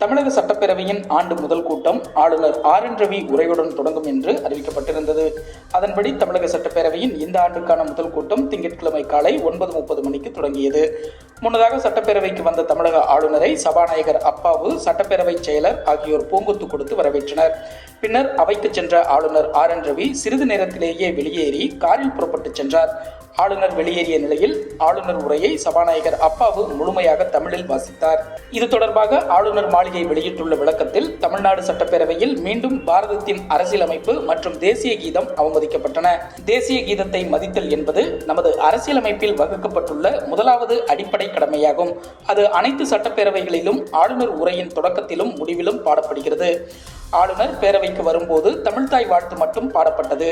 தமிழக சட்டப்பேரவையின் ஆண்டு முதல் கூட்டம் ஆளுநர் ஆர்.என். ரவி உரையுடன் தொடங்கும் என்று அறிவிக்கப்பட்டிருந்தது. அதன்படி தமிழக சட்டப்பேரவையின் இந்த ஆண்டுக்கான முதல் கூட்டம் திங்கட்கிழமை காலை 9:30 மணிக்கு தொடங்கியது. முன்னதாக சட்டப்பேரவைக்கு வந்த தமிழக ஆளுநரை சபாநாயகர் அப்பாவு, சட்டப்பேரவை செயலர் ஆகியோர் பூங்கொத்து கொடுத்து வரவேற்றனர். பின்னர் அவைக்கு சென்ற ஆளுநர் ஆர்.என். ரவி சிறிது நேரத்திலேயே வெளியேறி காரில் புறப்பட்டு சென்றார். ஆளுநர் வெளியேறிய நிலையில் ஆளுநர் உரையை சபாநாயகர் அப்பாவு முழுமையாக தமிழில் வாசித்தார். இது தொடர்பாக ஆளுநர் மாளிகை வெளியிட்டுள்ள விளக்கத்தில், தமிழ்நாடு சட்டப்பேரவையில் மீண்டும் பாரதத்தின் அரசியலமைப்பு மற்றும் தேசிய கீதம் அவமதிக்கப்பட்டன. தேசிய கீதத்தை மதித்தல் என்பது நமது அரசியலமைப்பில் வகுக்கப்பட்டுள்ள முதலாவது அடிப்படை கடமையாகும். அது அனைத்து சட்டப்பேரவைகளிலும் ஆளுநர் உரையின் தொடக்கத்திலும் முடிவிலும் பாடப்படுகிறது. ஆளுநர் பேரவைக்கு வரும்போது தமிழ்தாய் வாழ்த்து மட்டும் பாடப்பட்டது.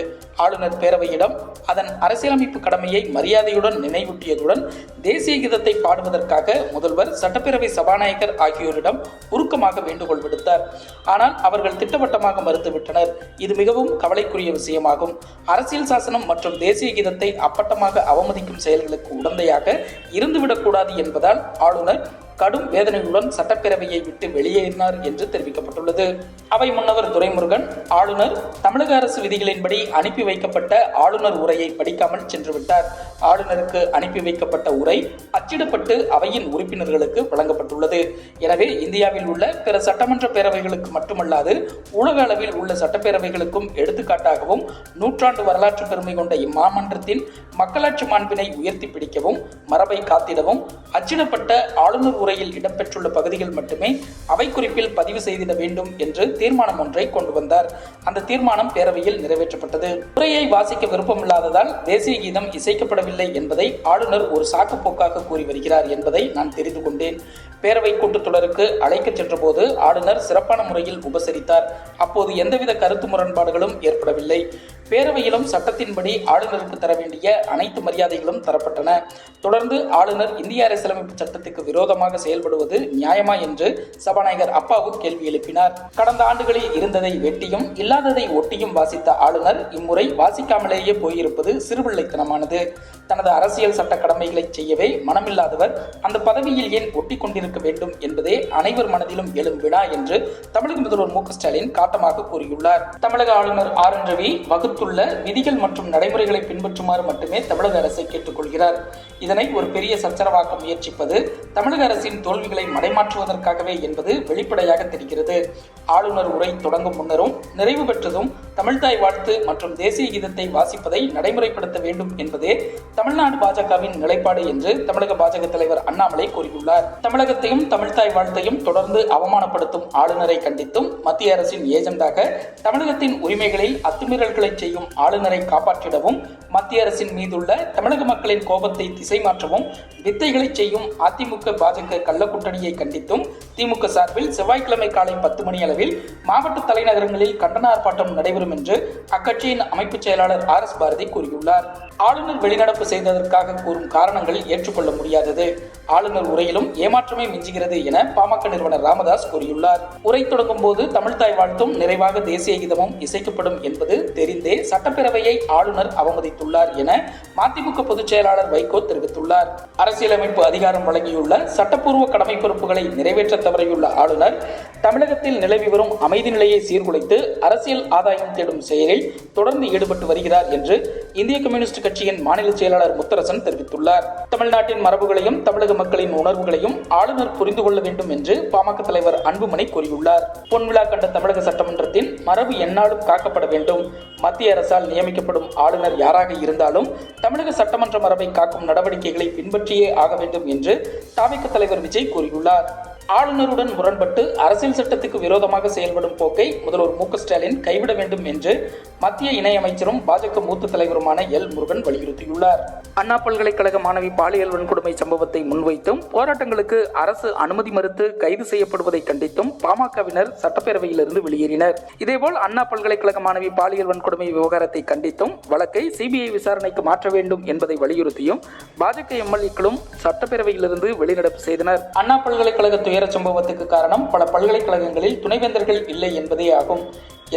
ஆளுநர் பேரவையிடம் அதன் அரசியலமைப்பு கடமையை மரியாதையுடன் நினைவூட்டியதுடன் தேசிய கீதத்தை பாடுவதற்காக முதல்வர், சட்டப்பேரவை சபாநாயகர் ஆகியோரிடம் உருக்கமாக வேண்டுகோள் விடுத்தார். ஆனால் அவர்கள் திட்டவட்டமாக மறுத்துவிட்டனர். இது மிகவும் கவலைக்குரிய விஷயமாகும். அரசியல் சாசனம் மற்றும் தேசிய கீதத்தை அப்பட்டமாக அவமதிக்கும் செயல்களுக்கு உடந்தையாக இருந்துவிடக்கூடாது என்பதால் ஆளுநர் கடும் வேதனையுடன் சட்டப்பேரவையை விட்டு வெளியேறினார் என்று தெரிவிக்கப்பட்டுள்ளது. அவை முன்னவர் துரைமுருகன், ஆளுநர் தமிழக அரசு விதிகளின்படி அனுப்பி வைக்கப்பட்ட ஆளுநர் உரையை படிக்காமல் சென்றுவிட்டார். ஆளுநருக்கு அனுப்பி வைக்கப்பட்ட உரை அச்சிடப்பட்டு அவையின் உறுப்பினர்களுக்கு வழங்கப்பட்டுள்ளது. எனவே இந்தியாவில் உள்ள பிற சட்டமன்ற பேரவைகளுக்கு மட்டுமல்லாது உலக அளவில் உள்ள சட்டப்பேரவைகளுக்கும் எடுத்துக்காட்டாகவும் நூற்றாண்டு வரலாற்று பெருமை கொண்ட இம்மாமன்றத்தின் மக்களாட்சி மாண்பினை உயர்த்தி பிடிக்கவும், மரபை காத்திடவும் அச்சிடப்பட்ட ஆளுநர் உரையில் இடம்பெற்றுள்ள பகுதிகள் மட்டுமே அவை குறிப்பில் பதிவு செய்திட வேண்டும் என்று தீர்மானம் ஒன்றை கொண்டு வந்தார். அந்த தீர்மானம் பேரவையில் நிறைவேற்றப்பட்டது. உரையை வாசிக்க விருப்பமில்லாததால் தேசிய கீதம் இசைக்கப்படவில்லை என்பதை ஆளுநர் ஒரு சாக்குப்போக்காக கூறி வருகிறார் என்பதை நான் தெரிந்து கொண்டேன். பேரவை கூட்டத்தொடருக்கு அழைக்க சென்றபோது ஆளுநர் சிறப்பான முறையில் உபசரித்தார். அப்போது எந்தவித கருத்து முரண்பாடுகளும் ஏற்படவில்லை. பேரவையிலும் சட்டத்தின்படி ஆளுநருக்கு தர வேண்டிய அனைத்து மரியாதைகளும் தரப்பட்டன. தொடர்ந்து ஆளுநர் இந்திய அரசியலமைப்பு சட்டத்துக்கு விரோதமாக செயல்படுவது நியாயமா என்று சபாநாயகர் அப்பாவு கேள்வி எழுப்பினார். கடந்த ஆண்டுகளில் இருந்ததை வெட்டியும் இல்லாததை ஒட்டியும் வாசித்த ஆளுநர் இம்முறை வாசிக்காமலேயே போயிருப்பது சிறுபிள்ளைத்தனமானது. தனது அரசியல் சட்ட கடமைகளை செய்யவே மனமில்லாதவர் அந்த பதவியில் ஏன் ஒட்டி கொண்டிருக்க வேண்டும் என்பதே அனைவர் மனதிலும் எழும் வினா என்று தமிழக முதல்வர் மு.க.ஸ்டாலின் காட்டமாக கூறியுள்ளார். தமிழக ஆளுநர் ஆர்.என். ரவி வகுத்துள்ள விதிகள் மற்றும் நடைமுறைகளை பின்பற்றுமாறு மட்டுமே தமிழக அரசை கேட்டுக்கொள்கிறார். இதனை ஒரு பெரிய சச்சரவாக்க முயற்சிப்பது தமிழக அரசின் தோல்விகளை மடைமாற்றுவதற்காகவே என்பது வெளிப்படையாக தெரிகிறது. ஆளுநர் உரை தொடங்கும் முன்னரும் நிறைவு பெற்றதும் தமிழ்தாய் வாழ்த்து மற்றும் தேசிய கீதத்தை வாசிப்பதை நடைமுறைப்படுத்த வேண்டும் என்பதே தமிழ்நாடு பாஜகவின் நிலைப்பாடு என்று தமிழக பாஜக தலைவர் அண்ணாமலை கூறியுள்ளார். தமிழகத்தையும் தமிழ்தாய் வாழ்த்தையும் தொடர்ந்து அவமானப்படுத்தும் ஆளுநரை கண்டித்தும் மத்திய அரசின் ஏஜெண்டாக தமிழகத்தின் உரிமைகளில் அத்துமீறல்களை செய்யும் ஆளுநரை காப்பாற்றிடவும், மத்திய அரசின் மீதுள்ள தமிழக மக்களின் கோபத்தை திசை மாற்றவும் வித்தைகளை செய்யும் அதிமுக பாஜக கள்ளக்கூட்டணியை கண்டித்தும் திமுக சார்பில் செவ்வாய்க்கிழமை காலை 10 மணி அளவில் மாவட்ட தலைநகரங்களில் கண்டன ஆர்ப்பாட்டம் நடைபெறும் என்று அக்கட்சியின் அமைப்பு செயலாளர் ஆர்.எஸ். பாரதி கூறியுள்ளார். ஆளுநர் வெளிநடப்பு செய்ததற்காக கூறும் காரணங்கள் ஏற்றுக்கொள்ள முடியாதது. ஆளுநர் உரையிலும் ஏமாற்றமே மிஞ்சுகிறது என பாமக நிறுவனர் ராமதாஸ் கூறியுள்ளார். உரை தொடங்கும் போது தமிழ்தாய் வாழ்த்தும் நிறைவாக தேசிய கீதமும் இசைக்கப்படும் என்பது தெரிந்தே சட்டப்பேரவையை ஆளுநர் அவமதித்துள்ளார் என மதிமுக பொதுச் செயலாளர் வைகோ தெரிவித்துள்ளார். அரசியலமைப்பு அதிகாரம் வழங்கியுள்ள சட்டப்பூர்வ கடமை பொறுப்புகளை நிறைவேற்ற தவறியுள்ள ஆளுநர் தமிழகத்தில் நிலவி வரும் அமைதி நிலையை சீர்குலைத்து அரசியல் ஆதாயம் தேடும் செயலில் தொடர்ந்து ஈடுபட்டு வருகிறார் என்று இந்திய கம்யூனிஸ்ட் கட்சியின் மாநில செயலாளர் முத்தரசன் தெரிவித்துள்ளார். தமிழ்நாட்டின் மரபுகளையும் தமிழக மக்களின் உணர்வுகளையும் ஆளுநர் புரிந்து கொள்ள வேண்டும் என்று பாமக தலைவர் அன்புமணி கூறியுள்ளார். பொன்விழா கண்ட தமிழக சட்டமன்றத்தின் மரபு எந்நாளும் காக்கப்பட வேண்டும். மத்திய அரசால் நியமிக்கப்படும் ஆளுநர் யாராக இருந்தாலும் தமிழக சட்டமன்ற மரபை காக்கும் நடவடிக்கைகளை பின்பற்றியே ஆக வேண்டும் என்று தவிக தலைவர் விஜய் கூறியுள்ளார். ஆளுநருடன் முரண்பட்டு அரசியல் சட்டத்துக்கு விரோதமாக செயல்படும் போக்கை முதல்வர் மு.க.ஸ்டாலின் கைவிட வேண்டும் என்று மத்திய இணையமைச்சரும் பாஜக மூத்த தலைவருமான எல். முருகன் வலியுறுத்தியுள்ளார். அண்ணா பல்கலைக்கழக மாணவி பாலியல் வன்கொடுமை சம்பவத்தை முன்வைத்தும் போராட்டங்களுக்கு அரசு அனுமதி மறுத்து கைது செய்யப்படுவதை கண்டித்தும் பாமகவினர் சட்டப்பேரவையிலிருந்து வெளியேறினர். இதேபோல் அண்ணா பல்கலைக்கழக மாணவி பாலியல் வன்கொடுமை விவகாரத்தை கண்டித்தும் வழக்கை சிபிஐ விசாரணைக்கு மாற்ற வேண்டும் என்பதை வலியுறுத்தியும் பாஜக எம்எல்ஏக்களும் சட்டப்பேரவையிலிருந்து வெளிநடப்பு செய்தனர். அண்ணா பல்கலைக்கழக துயர சம்பவத்துக்கு காரணம் பல பல்கலைக்கழகங்களில் துணைவேந்தர்கள் இல்லை என்பதே ஆகும்.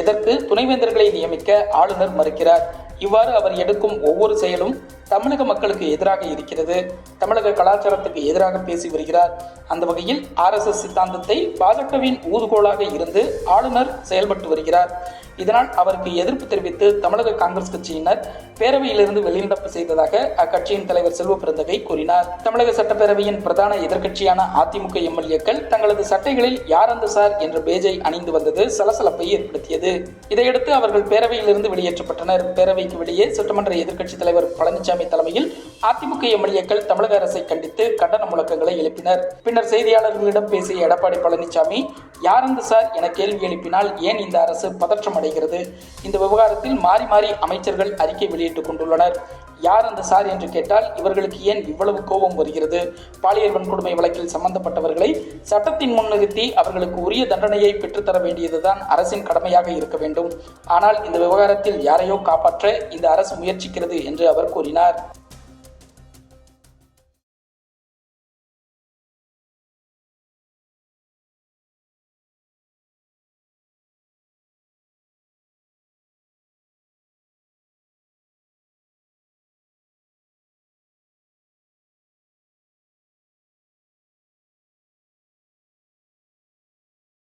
எதற்கு துணைவேந்தர்களை நியமிக்க ஆளுநர் மறுக்கிறார்? இவ்வாறு அவர் எடுக்கும் ஒவ்வொரு செயலும் தமிழக மக்களுக்கு எதிராக இருக்கிறது. தமிழக கலாச்சாரத்துக்கு எதிராக பேசி வருகிறார். அந்த வகையில் RSS சித்தாந்தத்தை பாஜகவின் ஊதுகோலாக இருந்து ஆளுநர் செயல்பட்டு வருகிறார். இதனால் அவருக்கு எதிர்ப்பு தெரிவித்து தமிழக காங்கிரஸ் கட்சியினர் பேரவையிலிருந்து வெளிநடப்பு செய்ததாக அக்கட்சியின் தலைவர் செல்வ பெருந்தகை கூறினார். தமிழக சட்டப்பேரவையின் பிரதான எதிர்க்கட்சியான அதிமுக எம்எல்ஏக்கள் தங்களது சட்டைகளில் யார் அந்த சார் என்ற பேஜை அணிந்து வந்தது சலசலப்பை ஏற்படுத்தியது. இதையடுத்து அவர்கள் பேரவையிலிருந்து வெளியேற்றப்பட்டனர். பேரவைக்கு வெளியே சட்டமன்ற எதிர்க்கட்சித் தலைவர் பழனிசாமி தலைமையில் அதிமுக எம்எல்ஏக்கள் தமிழக அரசை கண்டித்து கண்டன முழக்கங்களை எழுப்பினர். பின்னர் செய்தியாளர்களிடம் பேசிய எடப்பாடி பழனிசாமி, யார் அந்த சார் என கேள்வி எழுப்பினால் ஏன் இந்த அரசு பதற்றம் அடைகிறது? இந்த விவகாரத்தில் மாறி மாறி அமைச்சர்கள் அறிக்கை வெளியிட்டுக் கொண்டுள்ளனர். யார் அந்த சார் என்று கேட்டால் இவர்களுக்கு ஏன் இவ்வளவு கோபம் வருகிறது? பாலியல் வன்கொடுமை வழக்கில் சம்பந்தப்பட்டவர்களை சட்டத்தின் முன் நிறுத்தி அவர்களுக்கு உரிய தண்டனையை பெற்றுத்தர வேண்டியதுதான் அரசின் கடமையாக இருக்க வேண்டும். ஆனால் இந்த விவகாரத்தில் யாரையோ காப்பாற்ற இந்த அரசு முயற்சிக்கிறது என்று அவர் கூறினார்.